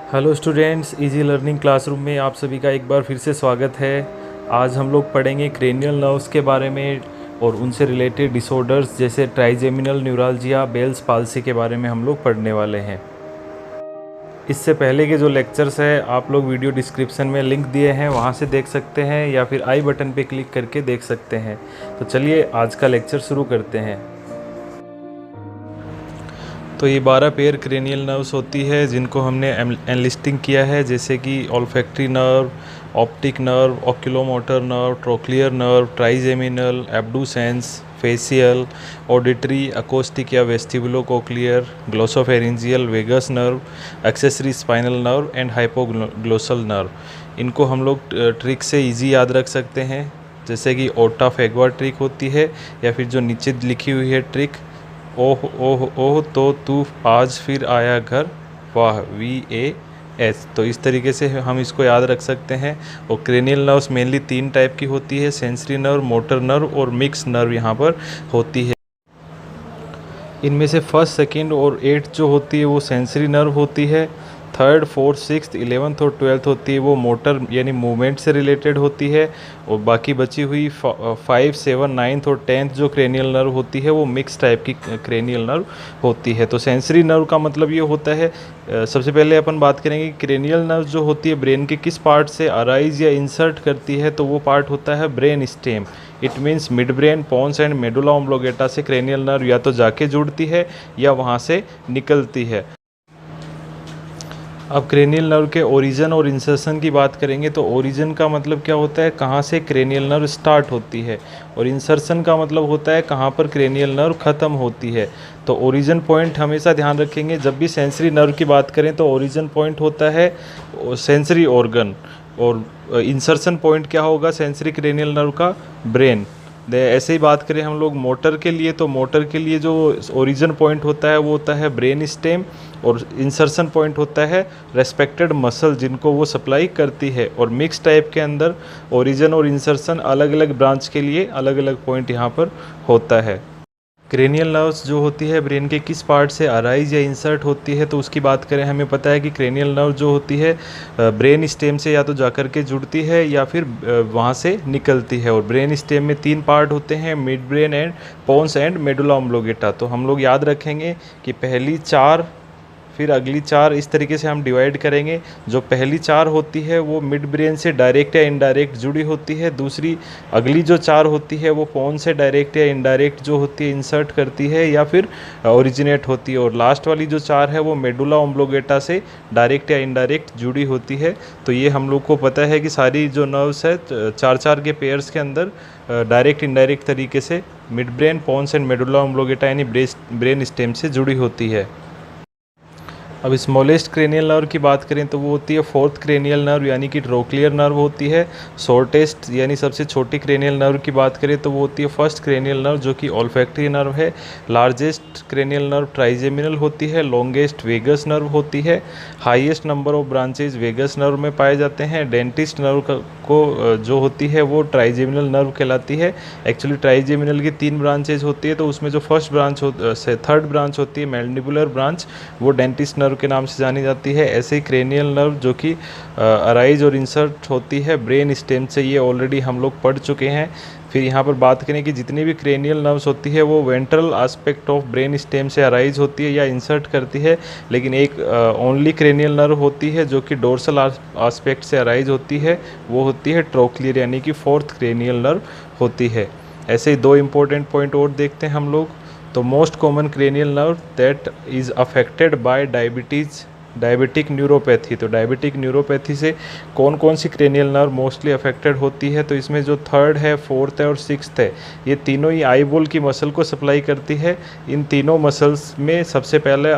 Hello students, easy learning classroom में आप सभी का एक बार फिर से स्वागत है। आज हम लोग पढ़ेंगे क्रेनियल नर्व्स के बारे में और उनसे रिलेटेड डिसऑर्डर्स जैसे ट्राइजेमिनल न्यूरालजिया, बेल्स पाल्सी के बारे में हम लोग पढ़ने वाले हैं। इससे पहले के जो लेक्चर्स है आप लोग वीडियो डिस्क्रिप्शन में लिंक दिए हैं, वहाँ से देख सकते हैं या फिर आई बटन पे क्लिक करके देख सकते हैं। तो चलिए आज का लेक्चर शुरू करते हैं। तो ये 12 पेयर क्रेनियल नर्व्स होती है जिनको हमने एनलिस्टिंग किया है, जैसे कि olfactory nerve, optic nerve, oculomotor nerve, trochlear nerve, trigeminal, abducens, facial, auditory, acoustic या vestibulocochlear, glossopharyngeal, vagus nerve, accessory spinal nerve and hypoglossal nerve. इनको हम लोग ट्रिक से इजी याद रख सकते हैं, जैसे कि ओटा फेगवा ट्रिक होती है, या फिर जो नीचे लिखी हुई है ट्रिक, ओह ओह ओह तो तू आज फिर आया घर, वाह VAS। तो इस तरीके से हम इसको याद रख सकते हैं। और क्रेनियल नर्व्स मेनली 3 टाइप की होती है, सेंसरी नर्व, मोटर नर्व और मिक्स नर्व यहाँ पर होती है। इनमें से फर्स्ट, सेकंड और 8th जो होती है वो सेंसरी नर्व होती है। थर्ड, फोर्थ, सिक्स्थ, 11th और 12th होती है वो मोटर यानी मूवमेंट से रिलेटेड होती है। और बाकी बची हुई 5, 7, 9th और 10th जो क्रेनियल नर्व होती है वो मिक्स टाइप की क्रेनियल नर्व होती है। तो सेंसरी नर्व का मतलब ये होता है, सबसे पहले अपन बात करेंगे क्रेनियल नर्व जो होती है ब्रेन के किस पार्ट से अराइज या इंसर्ट करती है, तो वो पार्ट होता है brain stem. It means mid brain, pons and medulla oblongata से क्रेनियल नर्व या तो जाके जुड़ती है या वहाँ से निकलती है। अब क्रेनियल नर्व के ओरिजिन और इंसर्शन की बात करेंगे तो ओरिजिन का मतलब क्या होता है, कहाँ से क्रेनियल नर्व स्टार्ट होती है, और इंसर्शन का मतलब होता है कहाँ पर क्रेनियल नर्व ख़त्म होती है। तो ओरिजिन पॉइंट हमेशा ध्यान रखेंगे, जब भी सेंसरी नर्व की बात करें तो ओरिजिन पॉइंट होता है सेंसरी ऑर्गन, और इंसर्शन पॉइंट क्या होगा सेंसरी क्रेनियल नर्व का, ब्रेन। ऐसे ही बात करें हम लोग मोटर के लिए, तो मोटर के लिए जो ओरिजिन पॉइंट होता है वो होता है ब्रेन स्टेम, और इंसर्शन पॉइंट होता है रेस्पेक्टेड मसल जिनको वो सप्लाई करती है। और मिक्स टाइप के अंदर ओरिजिन और इंसर्शन अलग अलग ब्रांच के लिए अलग अलग पॉइंट यहाँ पर होता है। क्रेनियल नर्व्स जो होती है ब्रेन के किस पार्ट से अराइज या इंसर्ट होती है, तो उसकी बात करें हमें पता है कि क्रेनियल नर्व जो होती है ब्रेन स्टेम से या तो जाकर के जुड़ती है या फिर वहाँ से निकलती है। और ब्रेन स्टेम में 3 पार्ट होते हैं, mid brain and pons and medulla oblongata. तो हम लोग याद रखेंगे कि पहली 4 फिर अगली 4, इस तरीके से हम डिवाइड करेंगे। जो पहली 4 होती है वो मिड ब्रेन से डायरेक्ट या इनडायरेक्ट जुड़ी होती है, दूसरी अगली जो 4 होती है वो पोन से डायरेक्ट या इनडायरेक्ट जो होती है इंसर्ट करती है या फिर ओरिजिनेट होती है, और लास्ट वाली जो 4 है वो मेडुला ऑब्लोंगेटा से डायरेक्ट या इनडायरेक्ट जुड़ी होती है। तो ये हम लोग को पता है कि सारी जो नर्व्स है 4-4 के पेयर्स के अंदर डायरेक्ट इनडायरेक्ट तरीके से mid brain, pons and medulla oblongata यानी ब्रेन स्टेम से जुड़ी होती है। अब स्मॉलेस्ट क्रेनियल नर्व की बात करें तो वो होती है 4th क्रेनियल नर्व यानी कि ट्रोक्लियर नर्व होती है। शॉर्टेस्ट यानी सबसे छोटी क्रेनियल नर्व की बात करें तो वो होती है 1st क्रेनियल नर्व जो कि ऑल्फैक्टरी नर्व है। लार्जेस्ट क्रेनियल नर्व ट्राइजेमिनल होती है। लॉन्गेस्ट वेगस नर्व होती है। Highest number of branches vagus nerve में पाए जाते हैं। डेंटिस्ट नर्व को जो होती है वो ट्राइजेमिनल नर्व कहलाती है। एक्चुअली ट्राइजेमिनल की 3 ब्रांचेज होती है, तो उसमें जो फर्स्ट ब्रांच थर्ड ब्रांच होती है मैंडिबुलर ब्रांच, वो डेंटिस्ट नर्व के नाम से जानी जाती है। ऐसे ही क्रेनियल नर्व जो कि अराइज और इंसर्ट होती है ब्रेन स्टेम से, ये ऑलरेडी हम लोग पढ़ चुके हैं। फिर यहाँ पर बात करें कि जितनी भी क्रेनियल नर्व्स होती है वो ventral aspect of brain stem से अराइज होती है या इंसर्ट करती है, लेकिन एक ओनली क्रेनियल नर्व होती है जो कि डोर्सल एस्पेक्ट से अराइज होती है, वो होती है ट्रोक्लियर यानी कि 4th क्रेनियल नर्व होती है। ऐसे ही 2 इंपॉर्टेंट पॉइंट और देखते हैं हम लोग। तो most common cranial nerve that is affected by diabetic neuropathy. तो डायबिटिक न्यूरोपैथी से कौन कौन सी क्रेनियल नर्व मोस्टली अफेक्टेड होती है, तो इसमें जो 3rd है, 4th है और 6th है, ये तीनों ही आई बॉल की मसल को सप्लाई करती है। इन तीनों मसल्स में सबसे पहले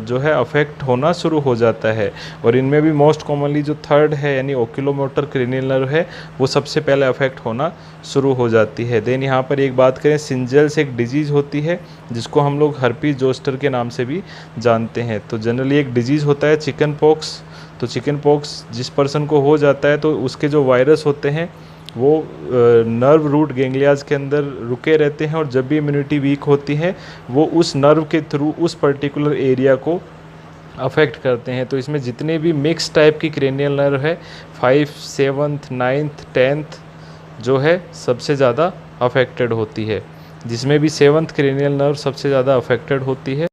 जो है अफेक्ट होना शुरू हो जाता है, और इनमें भी मोस्ट कॉमनली जो 3rd है यानी ओक्यूलोमोटर क्रेनियल नर्व है वो सबसे पहले अफेक्ट होना शुरू हो जाती है। देन यहाँ पर एक बात करें, सिंजल्स एक डिजीज़ होती है जिसको हम लोग हर्पीज जोस्टर के नाम से भी जानते हैं। तो जनरली एक डिजीज़ होता है चिकन पॉक्स। तो चिकन पॉक्स जिस पर्सन को हो जाता है तो उसके जो वायरस होते हैं वो नर्व रूट गेंगलियाज के अंदर रुके रहते हैं, और जब भी इम्यूनिटी वीक होती है वो उस नर्व के थ्रू उस पर्टिकुलर एरिया को अफेक्ट करते हैं। तो इसमें जितने भी मिक्स टाइप की क्रेनियल नर्व है 5, 7th, 9th, 10th जो है सबसे ज़्यादा अफेक्टेड होती है, जिसमें भी 7th क्रेनियल नर्व सबसे ज़्यादा अफेक्टेड होती है।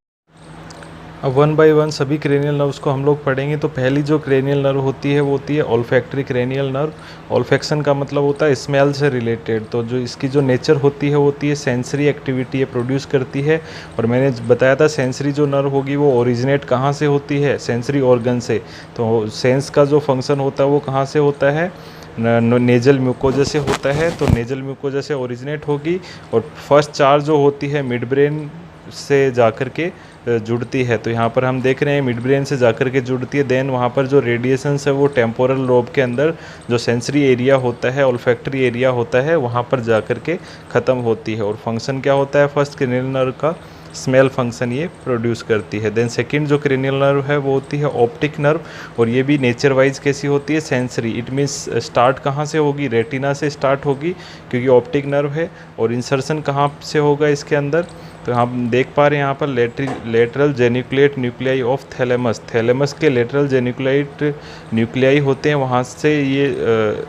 अब वन बाय वन सभी क्रेनियल नर्व्स को हम लोग पढ़ेंगे। तो पहली जो क्रेनियल नर्व होती है वो होती है ऑल्फैक्टरी क्रेनियल नर्व। ऑल्फैक्शन का मतलब होता है स्मेल से रिलेटेड। तो जो इसकी जो नेचर होती है वो होती है सेंसरी एक्टिविटी है, प्रोड्यूस करती है। और मैंने बताया था सेंसरी जो नर्व होगी वो ओरिजिनेट कहाँ से होती है, सेंसरी ऑर्गन से। तो सेंस का जो फंक्शन होता है वो कहाँ से होता है, नेजल म्यूकोजा से होता है। तो नेजल म्यूकोजा से ओरिजिनेट होगी और फर्स्ट चार्ज जो होती है मिड ब्रेन से जाकर के जुड़ती है। तो यहाँ पर हम देख रहे हैं मिड ब्रेन से जाकर के जुड़ती है। देन वहाँ पर जो रेडिएशंस है वो टेम्पोरल लोब के अंदर जो सेंसरी एरिया होता है, ओल्फैक्टरी एरिया होता है, वहाँ पर जाकर के ख़त्म होती है। और फंक्शन क्या होता है फर्स्ट क्रेनियल नर्व का, स्मेल फंक्शन ये प्रोड्यूस करती है। देन सेकंड जो क्रेनियल नर्व है वो होती है ऑप्टिक नर्व। और ये भी नेचर वाइज कैसी होती है, सेंसरी। इट मीन्स स्टार्ट कहाँ से होगी, रेटिना से स्टार्ट होगी क्योंकि ऑप्टिक नर्व है। और इंसर्शन कहाँ से होगा इसके अंदर, तो हम देख पा रहे हैं यहाँ पर lateral geniculate nuclei of thalamus. Thalamus के लेटरल जेनिकुलेट न्यूक्लियाई होते हैं, वहाँ से ये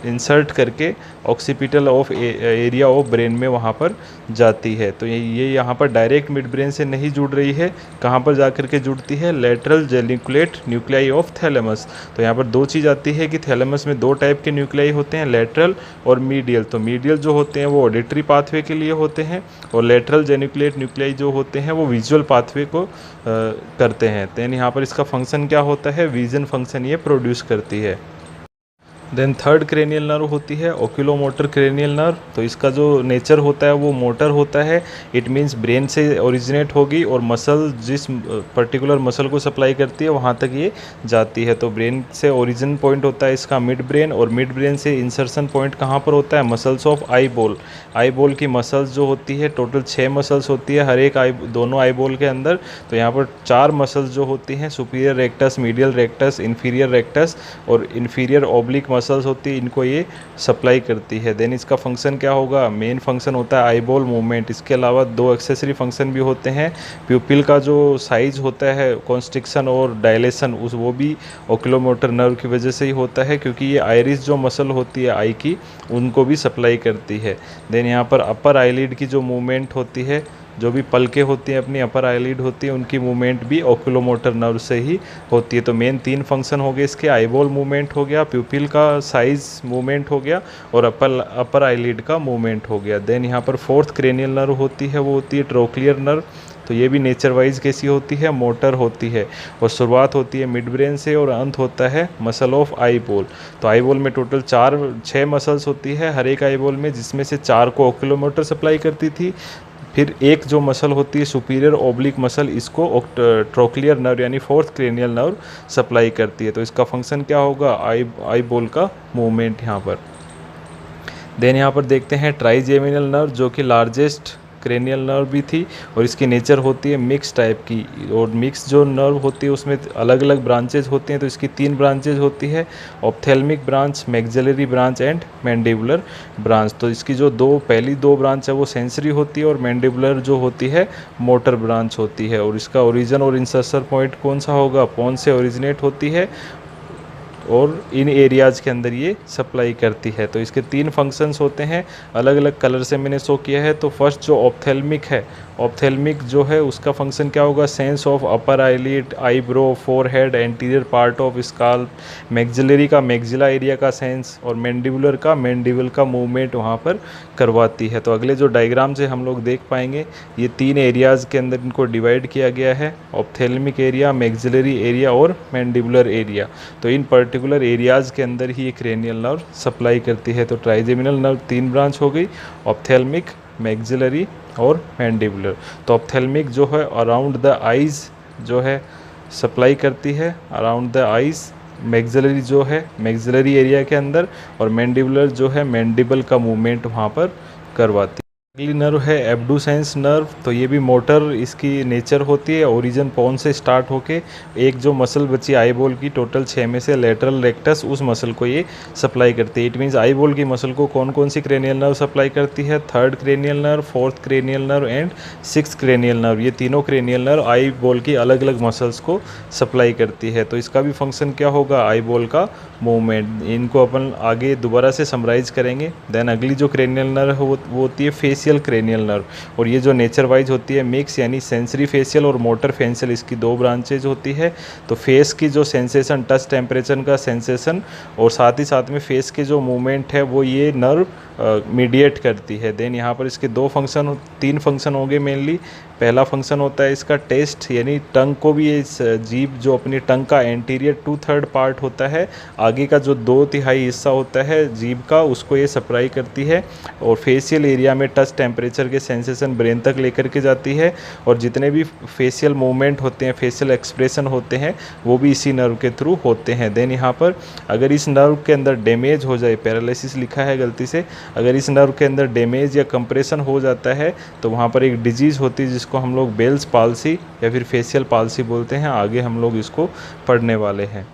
इंसर्ट करके occipital of area of brain में वहाँ पर जाती है। तो ये यहाँ पर डायरेक्ट मिड ब्रेन से नहीं जुड़ रही है, कहाँ पर जा कर के जुड़ती है, lateral geniculate nuclei of thalamus. तो यहाँ पर दो चीज़ आती है कि थैलेमस में दो टाइप के न्यूक्लियाई होते हैं, लेटरल और मीडियल। तो मीडियल जो होते हैं वो ऑडिटरी पाथवे के लिए होते हैं और लेटरल जेनिकुलेट न्यूक्लियाई जो होते हैं वो विजुअल पाथवे को करते हैं। देन यहाँ पर इसका फंक्शन क्या होता है, विजन फंक्शन ये प्रोड्यूस करती है। देन थर्ड क्रेनियल नर्व होती है ओक्यूलोमोटर क्रेनियल नर्व। तो इसका जो नेचर होता है वो मोटर होता है। इट मीन्स ब्रेन से ओरिजिनेट होगी और मसल जिस पर्टिकुलर मसल को सप्लाई करती है वहाँ तक ये जाती है। तो ब्रेन से ओरिजिन पॉइंट होता है इसका मिड ब्रेन, और मिड ब्रेन से इंसर्शन पॉइंट कहाँ पर होता है, मसल्स ऑफ आई बोल। आई बोल की मसल्स जो होती है टोटल 6 मसल्स होती है हर एक दोनों आई बोल के अंदर। तो यहाँ पर 4 मसल्स जो होती हैं, superior rectus, medial rectus, inferior rectus और इन्फीरियर ऑब्लिक मसल्स होती है, इनको ये सप्लाई करती है। देन इसका फंक्शन क्या होगा, मेन फंक्शन होता है आईबॉल मूवमेंट। इसके अलावा 2 एक्सेसरी फंक्शन भी होते हैं। प्यूपिल का जो साइज होता है, कॉन्स्ट्रिक्शन और डायलेशन, उस वो भी ओक्यूलोमोटर नर्व की वजह से ही होता है, क्योंकि ये आइरिस जो मसल होती है आई की, उनको भी सप्लाई करती है। देन यहाँ पर अपर आईलिड की जो मूवमेंट होती है, जो भी पलके होती हैं अपनी अपर आईलिड होती है, उनकी मूवमेंट भी ओक्यूलोमोटर नर्व से ही होती है। तो मेन 3 फंक्शन हो गए इसके, आईबॉल मूवमेंट हो गया, प्यूपिल का साइज मूवमेंट हो गया और अपर आईलिड का मूवमेंट हो गया। देन यहाँ पर फोर्थ क्रेनियल नर्व होती है, वो होती है ट्रोक्लियर नर्व। तो ये भी नेचर वाइज कैसी होती है, मोटर होती है और शुरुआत होती है मिड ब्रेन से और अंत होता है मसल ऑफ आई बोल। तो आई बोल में टोटल 6 मसल्स होती है हर एक आई बोल में, जिसमें से 4 को ओक्यूलोमोटर सप्लाई करती थी। फिर एक जो मसल होती है सुपीरियर ओब्लिक मसल, इसको ट्रोक्लियर नर्व यानी फोर्थ क्रेनियल नर्व सप्लाई करती है। तो इसका फंक्शन क्या होगा, आई बोल का मूवमेंट यहाँ पर। देन यहाँ पर देखते हैं ट्राइजेमिनल नर्व, जो कि लार्जेस्ट क्रेनियल नर्व भी थी और इसकी नेचर होती है मिक्स टाइप की। और मिक्स जो नर्व होती है उसमें अलग अलग ब्रांचेज होती हैं। तो इसकी 3 ब्रांचेज होती है, ophthalmic branch, maxillary branch and mandibular branch. तो इसकी जो पहली 2 ब्रांच है वो सेंसरी होती है और मैंडिबुलर जो होती है मोटर ब्रांच होती है। और इसका ओरिजिन और इंसर्शन पॉइंट कौन सा होगा, पोन से ओरिजिनेट होती है और इन एरियाज़ के अंदर ये सप्लाई करती है। तो इसके 3 फंक्शंस होते हैं, अलग अलग कलर से मैंने शो किया है। तो फर्स्ट जो ऑप्थेल्मिक है, ऑप्थेल्मिक जो है उसका फंक्शन क्या होगा, sense of upper eyelid, eyebrow, forehead, anterior part of scalp, maxillary का मैक्सिला एरिया का सेंस और मैंडिबुलर का मैंडिबल का मूवमेंट वहाँ पर करवाती है। तो अगले जो डायग्राम से हम लोग देख पाएंगे, ये 3 एरियाज़ के अंदर इनको डिवाइड किया गया है, ऑप्थेल्मिक एरिया, मैक्सिलरी एरिया और मैंडिबुलर एरिया। तो इन पर्टिकुलर एरियाज़ के अंदर ही ये क्रेनियल नर्व सप्लाई करती है। तो ट्राइजेमिनल नर्व 3 ब्रांच हो गई, ऑप्थेल्मिक, मैक्सिलरी और मैंडिबुलर। तो ऑप्थेल्मिक जो है अराउंड द आइज़ जो है सप्लाई करती है, अराउंड द आइज़। मैक्सिलरी जो है मैक्सिलरी एरिया के अंदर, और मैंडिबुलर जो है मैंडिबल का मूवमेंट वहाँ पर करवाती है। अगली नर्व है एब्डुसेंस नर्व। तो ये भी मोटर इसकी नेचर होती है। ओरिजिन पोन से स्टार्ट होके एक जो मसल बची आई बॉल की, टोटल 6 में से लेटरल रेक्टस, उस मसल को ये सप्लाई करती है। इट मीन्स आई बॉल की मसल को कौन कौन सी क्रेनियल नर्व सप्लाई करती है? Third cranial nerve, fourth cranial nerve and six cranial nerve. ये तीनों क्रेनियल नर्व आई बॉल की अलग अलग मसल्स को सप्लाई करती है। तो इसका भी फंक्शन क्या होगा? आई बॉल का मूवमेंट। इनको अपन आगे दोबारा से समराइज करेंगे। देन अगली जो क्रेनियल नर्व वो होती है फेशियल क्रेनियल नर्व। और ये जो नेचर वाइज होती है मिक्स, यानी सेंसरी फेशियल और मोटर फेशियल, इसकी दो ब्रांचेज होती है। तो फेस की जो सेंसेशन, टच टेम्परेचर का सेंसेशन और साथ ही साथ में फेस के जो मूवमेंट है वो ये नर्व मीडिएट करती है। देन यहाँ पर इसके तीन फंक्शन होंगे मेनली। पहला फंक्शन होता है इसका टेस्ट, यानी टंग को भी इस जीभ जो अपनी टंग का एंटीरियर 2/3 पार्ट होता है, आगे का जो 2/3 हिस्सा होता है जीभ का, उसको ये सप्लाई करती है। और फेशियल एरिया में टच टेम्परेचर के सेंसेशन ब्रेन तक लेकर के जाती है। और जितने भी फेशियल मूवमेंट होते हैं, फेशियल एक्सप्रेशन होते हैं, वो भी इसी नर्व के थ्रू होते हैं। देन यहाँ पर अगर इस नर्व के अंदर डैमेज हो जाए, पैरालिसिस लिखा है गलती से, अगर इस नर्व के अंदर डैमेज या कंप्रेशन हो जाता है तो वहाँ पर एक डिजीज़ होती है जिसको हम लोग बेल्स पाल्सी या फिर फेशियल पाल्सी बोलते हैं। आगे हम लोग इसको पढ़ने वाले हैं।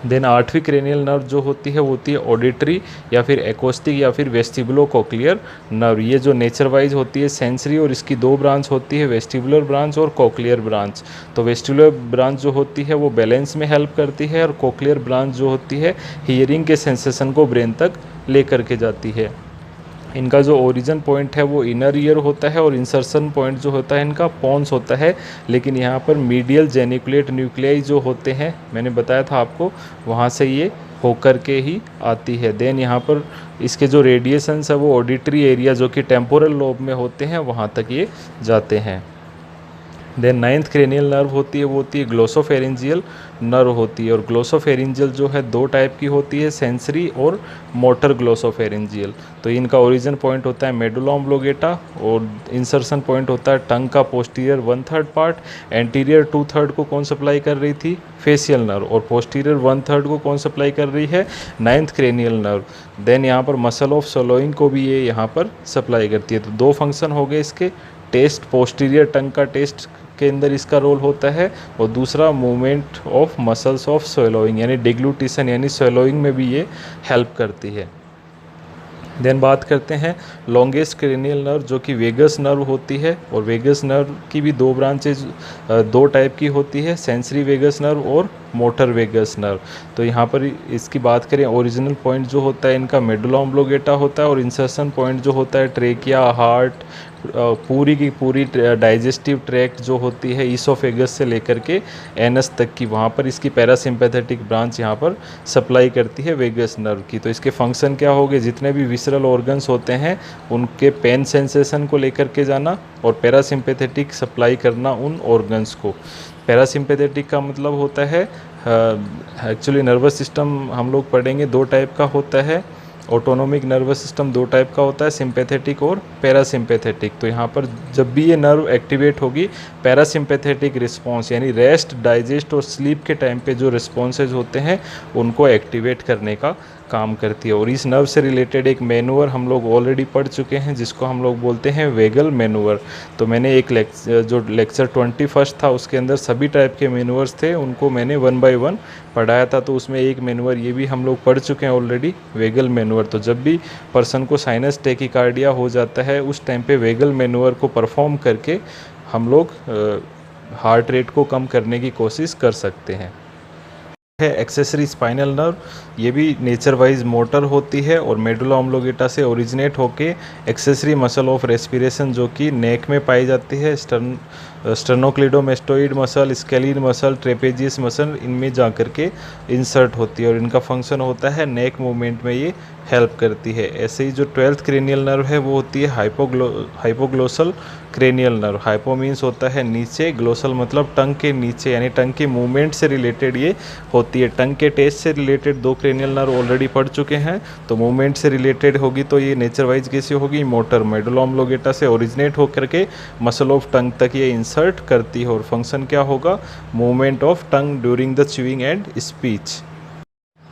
देन आठवीं क्रेनियल नर्व जो होती है वो होती है ऑडिटरी या फिर एकॉस्टिक या फिर वेस्टिबुलो कोक्लियर नर्व। ये जो नेचर वाइज होती है सेंसरी, और इसकी दो ब्रांच होती है, वेस्टिबुलर ब्रांच और कोक्लियर ब्रांच। तो वेस्टिबुलर ब्रांच जो होती है वो बैलेंस में हेल्प करती है, और कोक्लियर ब्रांच जो होती है हियरिंग के सेंसेशन को ब्रेन तक लेकर के जाती है। इनका जो ओरिजिन पॉइंट है वो इनर ईयर होता है, और इंसर्शन पॉइंट जो होता है इनका पोन्स होता है। लेकिन यहाँ पर मीडियल जेनिकुलेट न्यूक्लियाई जो होते हैं, मैंने बताया था आपको, वहाँ से ये होकर के ही आती है। देन यहाँ पर इसके जो रेडिएशंस है वो ऑडिटरी एरिया जो कि टेम्पोरल लोब में होते हैं, वहाँ तक ये जाते हैं। देन नाइन्थ क्रेनियल नर्व होती है वो होती है ग्लोसोफेरेंजियल नर्व होती है। और ग्लोसोफेरेंजियल जो है दो टाइप की होती है, सेंसरी और मोटर ग्लोसोफेरेंजियल। तो इनका ओरिजिन पॉइंट होता है मेडुला ऑब्लोंगेटा, और इंसर्शन पॉइंट होता है टंग का पोस्टीरियर 1/3 पार्ट। एंटीरियर 2/3 को कौन सप्लाई कर रही थी? Facial nerve. और पोस्टीरियर 1/3 को कौन सप्लाई कर रही है? Ninth cranial nerve. देन यहाँ पर मसल ऑफ सोलोइंग को भी ये यहाँ पर सप्लाई करती है। तो दो फंक्शन हो गए इसके, टेस्ट, पोस्टीरियर टंग का टेस्ट के अंदर इसका रोल होता है, और दूसरा movement of muscles of swallowing यानी डिग्लूटिशन यानी स्वेलोइंग में भी ये हेल्प करती है। देन बात करते हैं लॉन्गेस्ट क्रेनियल नर्व जो कि वेगस नर्व होती है। और वेगस नर्व की भी दो ब्रांचेज, दो टाइप की होती है, सेंसरी वेगस नर्व और मोटर वेगस नर्व। तो यहाँ पर इसकी बात करें, ओरिजिनल पॉइंट जो होता है इनका मेडुला ऑब्लोंगेटा होता है, और इंसर्शन पॉइंट जो होता है ट्रेकिया, हार्ट, पूरी की पूरी डाइजेस्टिव ट्रैक्ट जो होती है ईसोफेगस से लेकर के एनस तक की, वहाँ पर इसकी पैरासिम्पैथेटिक ब्रांच यहाँ पर सप्लाई करती है वेगस नर्व की। तो इसके फंक्शन क्या हो गए? जितने भी विसरल ऑर्गन्स होते हैं उनके पेन सेंसेशन को लेकर के जाना, और पैरासिम्पैथेटिक सप्लाई करना उन ऑर्गन्स को। पैरासिम्पैथेटिक का मतलब होता है, एक्चुअली नर्वस सिस्टम हम लोग पढ़ेंगे दो टाइप का होता है। ऑटोनोमिक नर्वस सिस्टम दो टाइप का होता है, सिंपैथेटिक और पैरासिम्पैथेटिक। तो यहाँ पर जब भी ये नर्व एक्टिवेट होगी, पैरासिम्पैथेटिक रिस्पॉन्स यानी रेस्ट, डाइजेस्ट और स्लीप के टाइम पे जो रिस्पॉन्सेज होते हैं उनको एक्टिवेट करने का काम करती है। और इस नर्व से रिलेटेड एक मैनूवर हम लोग ऑलरेडी पढ़ चुके हैं जिसको हम लोग बोलते हैं वेगल मैनूवर। तो मैंने एक जो लेक्चर 21 था उसके अंदर सभी टाइप के मैनूवर्स थे, उनको मैंने 1 बाय 1 पढ़ाया था। तो उसमें एक मैनूवर ये भी हम लोग पढ़ चुके हैं ऑलरेडी, वेगल मैनूवर। तो जब भी पर्सन को साइनस टेकिकार्डिया हो जाता है उस टाइम पे वेगल मैनूवर को परफॉर्म करके हम लोग हार्ट रेट को कम करने की कोशिश कर सकते हैं। है एक्सेसरी स्पाइनल नर्व, ये भी नेचर वाइज मोटर होती है और मेडुला ऑब्लोंगेटा से ओरिजिनेट होके एक्सेसरी मसल ऑफ रेस्पिरेशन जो कि नेक में पाई जाती है, sternocleidomastoid muscle, scalene muscle, trapezius muscle, इनमें जा कर के इंसर्ट होती है और इनका फंक्शन होता है नेक मूवमेंट में ये हेल्प करती है। ऐसे ही जो 12th क्रेनियल नर्व है वो होती है hypoglossal cranial nerve. Hypo means होता है नीचे, ग्लोसल मतलब टंग के नीचे, यानी टंग के मूवमेंट से रिलेटेड ये होती है। टंग के टेस्ट से रिलेटेड दो क्रेनियल नर्व ऑलरेडी पढ़ चुके हैं, तो मूवमेंट से रिलेटेड होगी तो ये नेचर वाइज कैसी होगी? मोटर। मेडुला ऑब्लोंगेटा से ओरिजिनेट होकर के मसल ऑफ टंग तक ये इंसर्ट करती है और फंक्शन क्या होगा? Movement of tongue during the chewing and speech.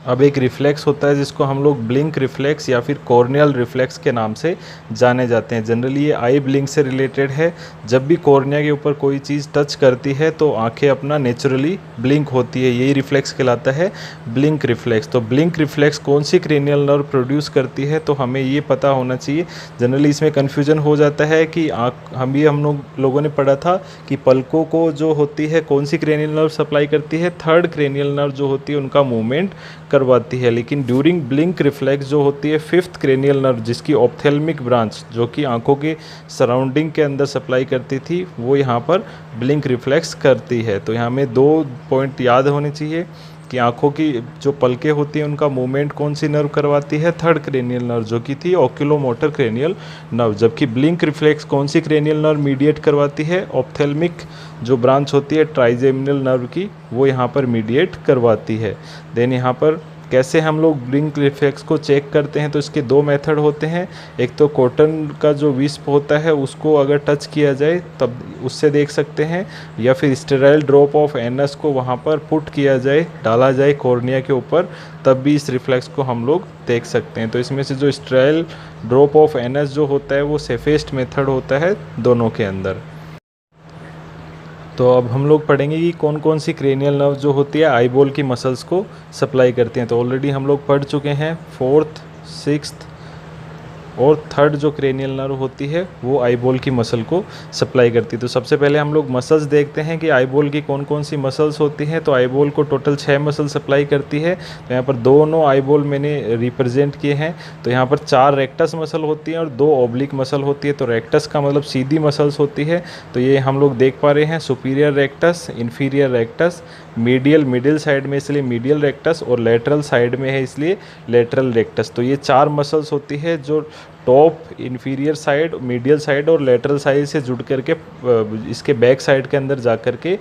अब एक रिफ्लेक्स होता है जिसको हम लोग ब्लिंक रिफ्लेक्स या फिर कॉर्नियल रिफ्लेक्स के नाम से जाने जाते हैं। जनरली ये आई ब्लिंक से रिलेटेड है। जब भी कॉर्निया के ऊपर कोई चीज़ टच करती है तो आंखें अपना नेचुरली ब्लिंक होती है, यही रिफ्लेक्स कहलाता है ब्लिंक रिफ्लेक्स। तो ब्लिंक रिफ्लेक्स कौन सी क्रेनियल नर्व प्रोड्यूस करती है, तो हमें ये पता होना चाहिए। जनरली इसमें कन्फ्यूजन हो जाता है कि हम लोगों ने पढ़ा था कि पलकों को जो होती है कौन सी क्रेनियल नर्व सप्लाई करती है, थर्ड क्रेनियल नर्व जो होती है उनका मूवमेंट करवाती है। लेकिन ड्यूरिंग ब्लिंक रिफ्लेक्स जो होती है फिफ्थ क्रेनियल नर्व, जिसकी ऑप्थेल्मिक ब्रांच जो कि आंखों के सराउंडिंग के अंदर सप्लाई करती थी, वो यहाँ पर ब्लिंक रिफ्लेक्स करती है। तो यहाँ में 2 पॉइंट याद होने चाहिए कि आंखों की जो पलकें होती हैं उनका मूवमेंट कौन सी नर्व करवाती है, थर्ड क्रेनियल नर्व जो कि थी ओक्यूलोमोटर क्रेनियल नर्व। जबकि ब्लिंक रिफ्लेक्स कौन सी क्रेनियल नर्व मीडिएट करवाती है, ऑप्थेल्मिक जो ब्रांच होती है ट्राइजेमिनल नर्व की, वो यहाँ पर मीडिएट करवाती है। देन यहाँ पर कैसे हम लोग ब्लिंक रिफ्लेक्स को चेक करते हैं, तो इसके 2 मेथड होते हैं। एक तो कॉटन का जो विस्प होता है उसको अगर टच किया जाए तब उससे देख सकते हैं, या फिर स्टेराइल ड्रॉप ऑफ एनस को वहाँ पर पुट किया जाए, डाला जाए कॉर्निया के ऊपर, तब भी इस रिफ्लेक्स को हम लोग देख सकते हैं। तो इसमें से जो स्टेराइल ड्रॉप ऑफ एनस जो होता है वो सेफेस्ट मेथड होता है दोनों के अंदर। तो अब हम लोग पढ़ेंगे कि कौन कौन सी क्रेनियल नर्व जो होती है आईबॉल की मसल्स को सप्लाई करती हैं। तो ऑलरेडी हम लोग पढ़ चुके हैं, फोर्थ, सिक्स्थ और थर्ड जो क्रेनियल नर्व होती है वो आईबॉल की मसल को सप्लाई करती है। तो सबसे पहले हम लोग मसल्स देखते हैं कि आईबॉल की कौन कौन सी मसल्स होती हैं। तो आईबॉल को टोटल 6 मसल सप्लाई करती है। तो यहाँ पर दोनों आईबॉल मैंने रिप्रेजेंट किए हैं। तो यहाँ पर 4 रेक्टस मसल होती हैं और 2 ऑब्लिक मसल होती है। तो रेक्टस का मतलब सीधी मसल्स होती है, तो ये हम लोग देख पा रहे हैं, superior rectus, inferior rectus, medial middle side में इसलिए मीडियल रेक्टस, और लेटरल साइड में है इसलिए लेटरल रेक्टस। तो ये 4 मसल्स होती है जो top, inferior side, medial side और लेटरल साइड से जुड़ करके इसके बैक साइड के अंदर जा कर के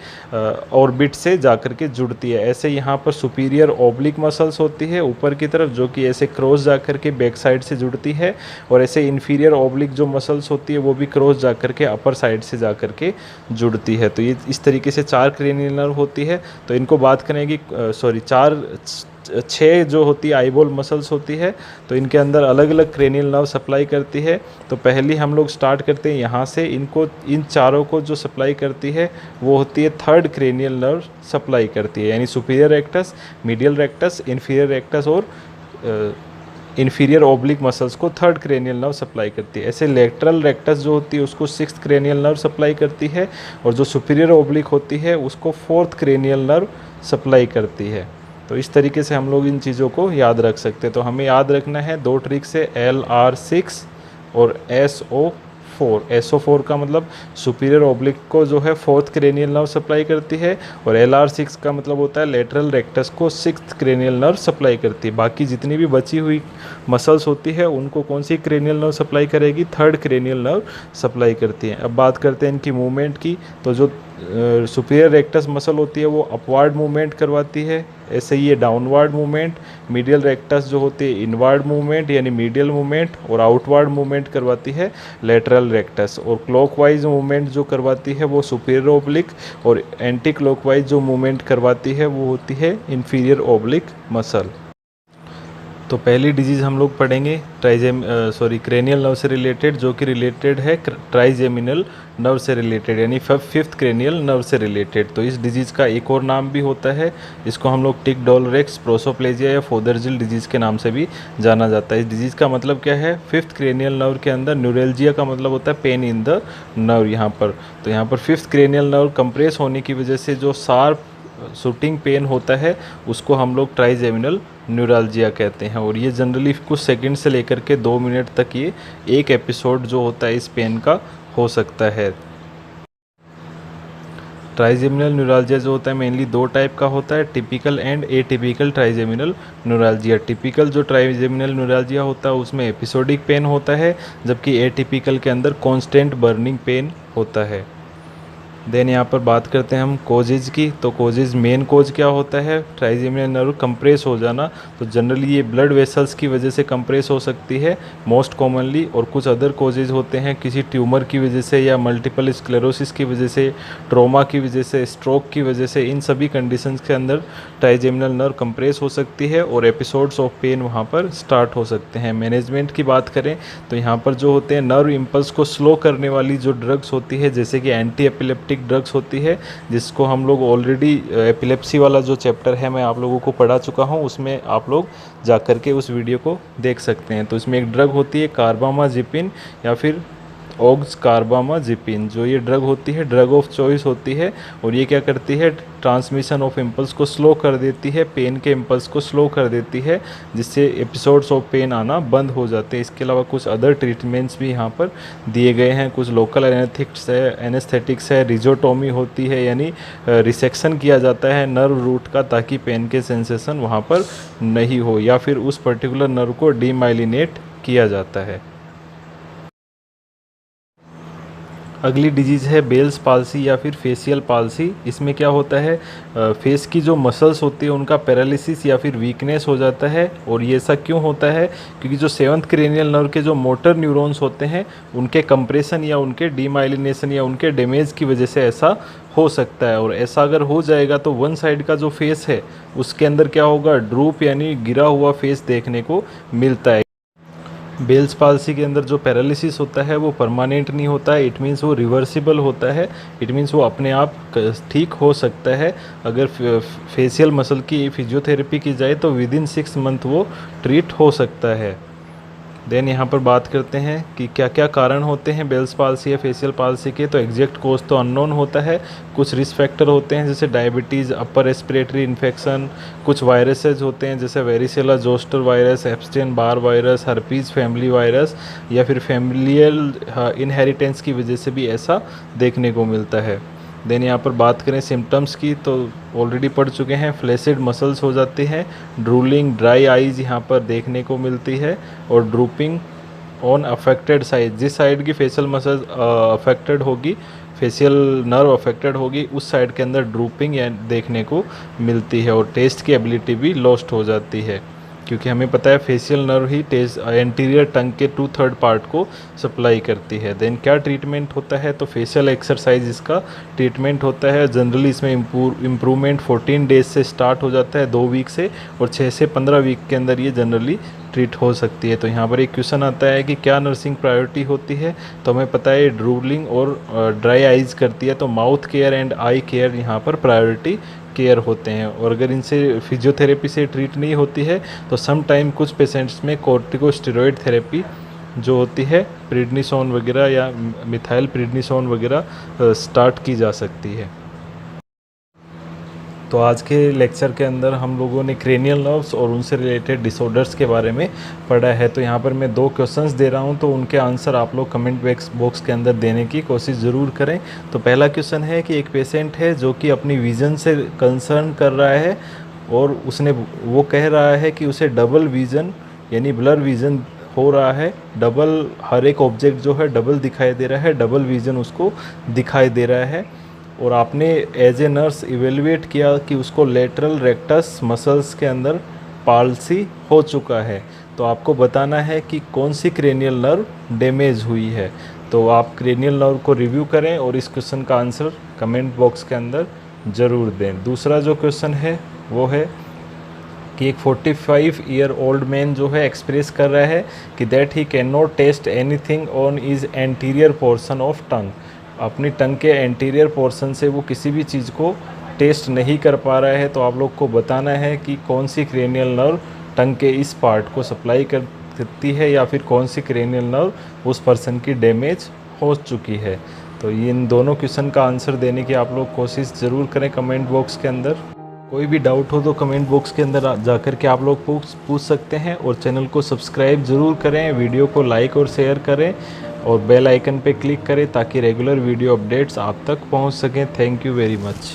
ऑर्बिट से जा कर के जुड़ती है। ऐसे यहाँ पर सुपीरियर ऑब्लिक मसल्स होती है ऊपर की तरफ, जो कि ऐसे क्रॉस जा कर के बैक साइड से जुड़ती है, और ऐसे इन्फीरियर ऑब्लिक जो मसल्स होती है वो भी क्रॉस जा कर के अपर साइड से जा कर के जुड़ती है। तो ये इस तरीके से 4 क्रेनियल नर्व होती है। तो इनको बात करेंगे, 6 जो होती है आईबॉल मसल्स होती है, तो इनके अंदर अलग अलग क्रेनियल नर्व सप्लाई करती है। तो पहली हम लोग स्टार्ट करते हैं यहाँ से, इन चारों को जो सप्लाई करती है वो होती है थर्ड क्रेनियल नर्व सप्लाई करती है, यानी superior rectus, medial rectus, inferior rectus और इन्फीरियर ऑब्लिक मसल्स को थर्ड क्रेनियल नर्व सप्लाई करती है। ऐसे लेटरल रेक्टस जो होती है उसको 6th क्रेनियल नर्व सप्लाई करती है, और जो सुपीरियर ऑब्लिक होती है उसको 4th क्रेनियल नर्व सप्लाई करती है। तो इस तरीके से हम लोग इन चीज़ों को याद रख सकते हैं। तो हमें याद रखना है 2 ट्रिक से, LR6 और SO4। SO4 का मतलब सुपीरियर ऑब्लिक को जो है 4th क्रेनियल नर्व सप्लाई करती है, और LR6 का मतलब होता है लेटरल रेक्टस को 6th क्रेनियल नर्व सप्लाई करती है। बाकी जितनी भी बची हुई मसल्स होती है उनको कौन सी क्रेनियल नर्व सप्लाई करेगी, थर्ड क्रेनियल नर्व सप्लाई करती है। अब बात करते हैं इनकी मूवमेंट की। तो जो सुपीरियर रेक्टस मसल होती है वो अपवर्ड मूवमेंट करवाती है, ऐसे ही ये डाउनवर्ड मूवमेंट। मीडियल रेक्टस जो होती है इनवर्ड मूवमेंट यानी मीडियल मूवमेंट, और आउटवर्ड मूवमेंट करवाती है लेटरल रेक्टस। और क्लॉकवाइज मूवमेंट जो करवाती है वो सुपीरियर ऑब्लिक, और एंटी क्लॉकवाइज जो मूवमेंट करवाती है वो होती है इन्फीरियर ऑब्लिक मसल। तो पहली डिजीज़ हम लोग पढ़ेंगे क्रेनियल नर्व से रिलेटेड, जो कि रिलेटेड है ट्राइजेमिनल नर्व से रिलेटेड, यानी 5th क्रेनियल नर्व से रिलेटेड। तो इस डिजीज़ का एक और नाम भी होता है, इसको हम लोग टिक डॉलरेक्स प्रोसोप्लेजिया या फोदरजिल डिजीज़ के नाम से भी जाना जाता है। इस डिजीज़ का मतलब क्या है, 5th क्रेनियल नर्व के अंदर न्यूरेल्जिया का मतलब होता है पेन इन द नर्व यहाँ पर। तो यहाँ पर 5th क्रेनियल नर्व कंप्रेस होने की वजह से जो शार्प शूटिंग पेन होता है उसको हम लोग ट्राइजेमिनल न्यूरालजिया कहते हैं, और ये जनरली कुछ सेकंड से लेकर के 2 मिनट तक ये एक एपिसोड जो होता है इस पेन का हो सकता है। ट्राइजेमिनल न्यूरालजिया जो होता है मेनली 2 टाइप का होता है, typical and atypical trigeminal neuralgia. Typical जो ट्राइजेमिनल न्यूरालजिया होता है उसमें एपिसोडिक पेन होता है, जबकि एटिपिकल के अंदर कॉन्स्टेंट बर्निंग पेन होता है। देन यहाँ पर बात करते हैं हम कोजेज की। तो कोजेज मेन कोज क्या होता है, ट्राइजेमिनल नर्व कंप्रेस हो जाना। तो जनरली ये ब्लड वेसल्स की वजह से कंप्रेस हो सकती है मोस्ट कॉमनली, और कुछ अदर कोजेज होते हैं किसी ट्यूमर की वजह से या मल्टीपल स्क्लेरोसिस की वजह से, ट्रॉमा की वजह से, स्ट्रोक की वजह से। इन सभी कंडीशंस के अंदर ट्राइजेमिनल नर्व कंप्रेस हो सकती है और एपिसोड्स ऑफ पेन वहाँ पर स्टार्ट हो सकते हैं। मैनेजमेंट की बात करें तो यहाँ पर जो होते हैं नर्व इम्पल्स को स्लो करने वाली जो ड्रग्स होती है, जैसे कि एंटी एपिलेप्टिक ड्रग्स होती है, जिसको हम लोग ऑलरेडी एपिलेप्सी वाला जो चैप्टर है मैं आप लोगों को पढ़ा चुका हूँ, उसमें आप लोग जा कर के उस वीडियो को देख सकते हैं। तो इसमें एक ड्रग होती है कार्बामाजिपिन या फिर ऑक्स कार्बामाजिपिन। जो ये ड्रग होती है ड्रग ऑफ चॉइस होती है, और ये क्या करती है, ट्रांसमिशन ऑफ इम्पल्स को स्लो कर देती है, पेन के इम्पल्स को स्लो कर देती है, जिससे एपिसोड्स ऑफ पेन आना बंद हो जाते हैं। इसके अलावा कुछ अदर ट्रीटमेंट्स भी यहाँ पर दिए गए हैं। कुछ लोकल एनेस्थेटिक्स है, रिजोटोमी होती है, यानी रिसेक्शन किया जाता है नर्व रूट का ताकि पेन के सेंसेशन वहाँ पर नहीं हो, या फिर उस पर्टिकुलर नर्व को डीमाइलिनेट किया जाता है। अगली डिजीज़ है बेल्स पाल्सी या फिर फेशियल पाल्सी। इसमें क्या होता है, फेस की जो मसल्स होती है उनका पैरालिसिस या फिर वीकनेस हो जाता है। और ये ऐसा क्यों होता है, क्योंकि जो सेवंथ क्रेनियल नर्व के जो मोटर न्यूरॉन्स होते हैं उनके कंप्रेशन या उनके डीमाइलिनेशन या उनके डैमेज की वजह से ऐसा हो सकता है। और ऐसा अगर हो जाएगा तो वन साइड का जो फेस है उसके अंदर क्या होगा, ड्रूप यानी गिरा हुआ फेस देखने को मिलता है। बेल्स पाल्सी के अंदर जो पैरालिसिस होता है वो परमानेंट नहीं होता है, इट मीन्स वो रिवर्सिबल होता है, इट मीन्स वो अपने आप ठीक हो सकता है। अगर फेशियल मसल की फिजियोथेरेपी की जाए तो विद इन 6 मंथ वो ट्रीट हो सकता है। देन यहाँ पर बात करते हैं कि क्या क्या कारण होते हैं बेल्स पाल्सी या फेशियल पाल्सी के। तो एग्जैक्ट कोज तो अननोन होता है। कुछ रिस्क फैक्टर होते हैं जैसे डायबिटीज़, अपर रेस्पिरेटरी इन्फेक्शन, कुछ वायरसेज होते हैं जैसे varicella zoster virus, Epstein Barr virus, herpes family virus, या फिर फैमिलियल इनहेरिटेंस की वजह से भी ऐसा देखने को मिलता है। देन यहाँ पर बात करें सिम्टम्स की तो ऑलरेडी पढ़ चुके हैं, फ्लैसिड मसल्स हो जाते हैं, ड्रूलिंग, ड्राई आइज़ यहाँ पर देखने को मिलती है, और ड्रूपिंग ऑन अफेक्टेड साइड। जिस साइड की फेशियल मसल्स अफेक्टेड होगी, फेशियल नर्व अफेक्टेड होगी, उस साइड के अंदर ड्रूपिंग देखने को मिलती है। और टेस्ट की एबिलिटी भी लॉस्ट हो जाती है, क्योंकि हमें पता है फेशियल नर्व ही टेस्ट एंटीरियर टंग के 2/3 पार्ट को सप्लाई करती है। देन क्या ट्रीटमेंट होता है, तो फेशियल एक्सरसाइज इसका ट्रीटमेंट होता है। जनरली इसमें इम्प्रूवमेंट 14 डेज से स्टार्ट हो जाता है, 2 वीक से, और 6 से 15 वीक के अंदर ये जनरली ट्रीट हो सकती है। तो यहाँ पर एक क्वेश्चन आता है कि क्या नर्सिंग प्रायोरिटी होती है, तो हमें पता है ड्रूलिंग और ड्राई आइज़ करती है, तो mouth care and I care यहाँ पर प्रायोरिटी केयर होते हैं। और अगर इनसे फिजियोथेरेपी से ट्रीट नहीं होती है तो सम टाइम कुछ पेशेंट्स में कॉर्टिकोस्टेरॉइड थेरेपी जो होती है, प्रिडनिसोन वगैरह या मिथाइल प्रिडनिसोन वगैरह स्टार्ट की जा सकती है। तो आज के लेक्चर के अंदर हम लोगों ने क्रेनियल नर्व्स और उनसे रिलेटेड डिसऑर्डर्स के बारे में पढ़ा है। तो यहाँ पर मैं 2 क्वेश्चंस दे रहा हूँ, तो उनके आंसर आप लोग कमेंट बॉक्स के अंदर देने की कोशिश ज़रूर करें। तो पहला क्वेश्चन है कि एक पेशेंट है जो कि अपनी विज़न से कंसर्न कर रहा है, और वो कह रहा है कि उसे डबल विज़न यानी ब्लर विज़न हो रहा है, डबल हर एक ऑब्जेक्ट जो है डबल दिखाई दे रहा है, डबल विज़न उसको दिखाई दे रहा है। और आपने एज ए नर्स इवेलुएट किया कि उसको लेटरल रेक्टस मसल्स के अंदर पाल्सी हो चुका है, तो आपको बताना है कि कौन सी क्रेनियल नर्व डैमेज हुई है। तो आप क्रेनियल नर्व को रिव्यू करें और इस क्वेश्चन का आंसर कमेंट बॉक्स के अंदर ज़रूर दें। दूसरा जो क्वेश्चन है वो है कि एक 45 ईयर ओल्ड मैन जो है एक्सप्रेस कर रहा है कि that he can not test anything on his anterior portion of tongue. अपनी टंग के एंटीरियर पोर्शन से वो किसी भी चीज़ को टेस्ट नहीं कर पा रहा है। तो आप लोग को बताना है कि कौन सी क्रेनियल नर्व टंग के इस पार्ट को सप्लाई करती है, या फिर कौन सी क्रेनियल नर्व उस पर्सन की डैमेज हो चुकी है। तो इन दोनों क्वेश्चन का आंसर देने की आप लोग कोशिश ज़रूर करें कमेंट बॉक्स के अंदर। कोई भी डाउट हो तो कमेंट बॉक्स के अंदर जाकर के आप लोग पूछ सकते हैं, और चैनल को सब्सक्राइब ज़रूर करें, वीडियो को लाइक और शेयर करें, और बेल आइकन पे क्लिक करें ताकि रेगुलर वीडियो अपडेट्स आप तक पहुंच सकें। Thank you very much.